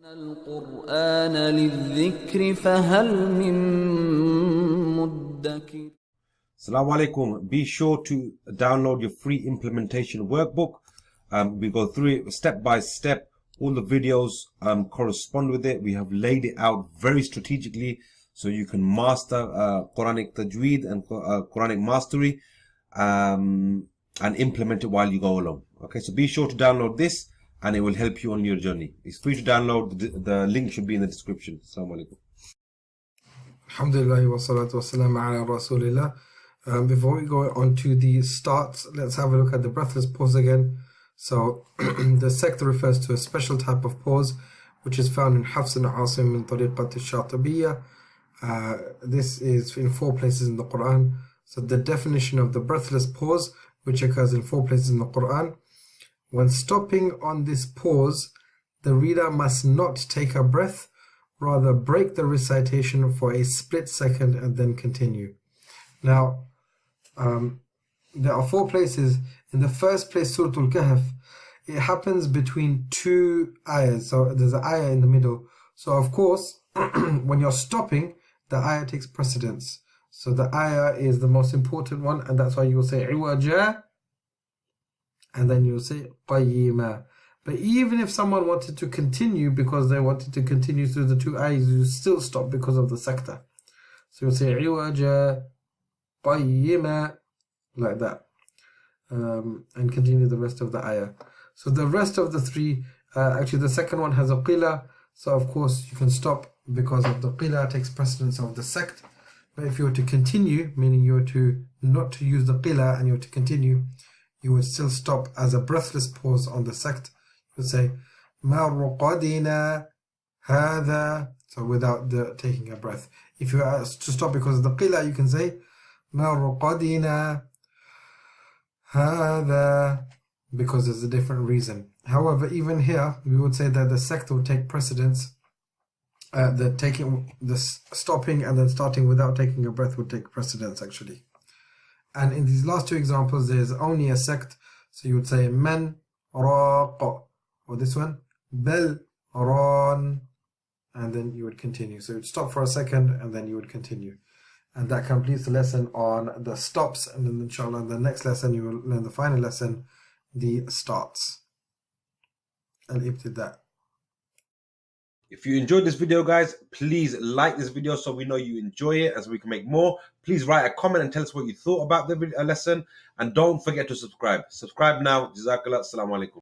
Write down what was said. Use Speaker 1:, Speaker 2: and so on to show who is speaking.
Speaker 1: القرآن للذكر فهل من مدكر.
Speaker 2: Salam Alykum. Be sure to download your free implementation workbook. We go through it step by step. All the videos correspond with it. We have laid it out very strategically so you can master Quranic Tajweed and Quranic Mastery and implement it while you go along. Okay, so be sure to download this and it will help you on your journey. It's free to download. The link should be in the description. Salam Alykum.
Speaker 3: Alhamdulillah wa salatu wa salam ala rasulillah. Before we go on to the starts, let's have a look at the breathless pause again. So the sector refers to a special type of pause which is found in Hafs and Asim in Tariqat al-Shatibiyyah. This is in 4 places in the Quran. So the definition of the breathless pause, which occurs in 4 places in the Quran. When stopping on this pause, the reader must not take a breath, rather break the recitation for a split second and then continue. Now, there are 4 places. In the first place, Surah Al-Kahf, it happens between 2 ayahs. So there's an ayah in the middle. So of course, when you're stopping, the ayah takes precedence. So the ayah is the most important one, and that's why you will say iwaja, and then you will say qayyima. But even if someone wanted to continue because they wanted to continue through the 2 ayahs, you still stop because of the sakta. So you'll say iwaja, qayyima, like that. And continue the rest of the ayah. So the rest of the 3, actually the second one has a qila, so of course you can stop because of the qila takes precedence of the sect. But if you were to continue, meaning you were to not to use the qila and you were to continue, you would still stop as a breathless pause on the sect. You would say ma ruqadina hadha, so without taking a breath. If you are to stop because of the qila, you can say ma ruqadina hadha, because there's a different reason. However, even here we would say that the sect will take precedence. The stopping and then starting without taking a breath would take precedence actually. And in these last 2 examples, there's only a sect. So you would say man raqa, or this one bel ran, and then you would continue. So you would stop for a second and then you would continue. And that completes the lesson on the stops. And then inshallah in the next lesson you will learn the final lesson, the starts. Al-Ibtida.
Speaker 2: If you enjoyed this video, guys, please like this video so we know you enjoy it, as we can make more. Please write a comment and tell us what you thought about the lesson. And don't forget to subscribe. Subscribe now. Jazakallah. Assalamu alaikum.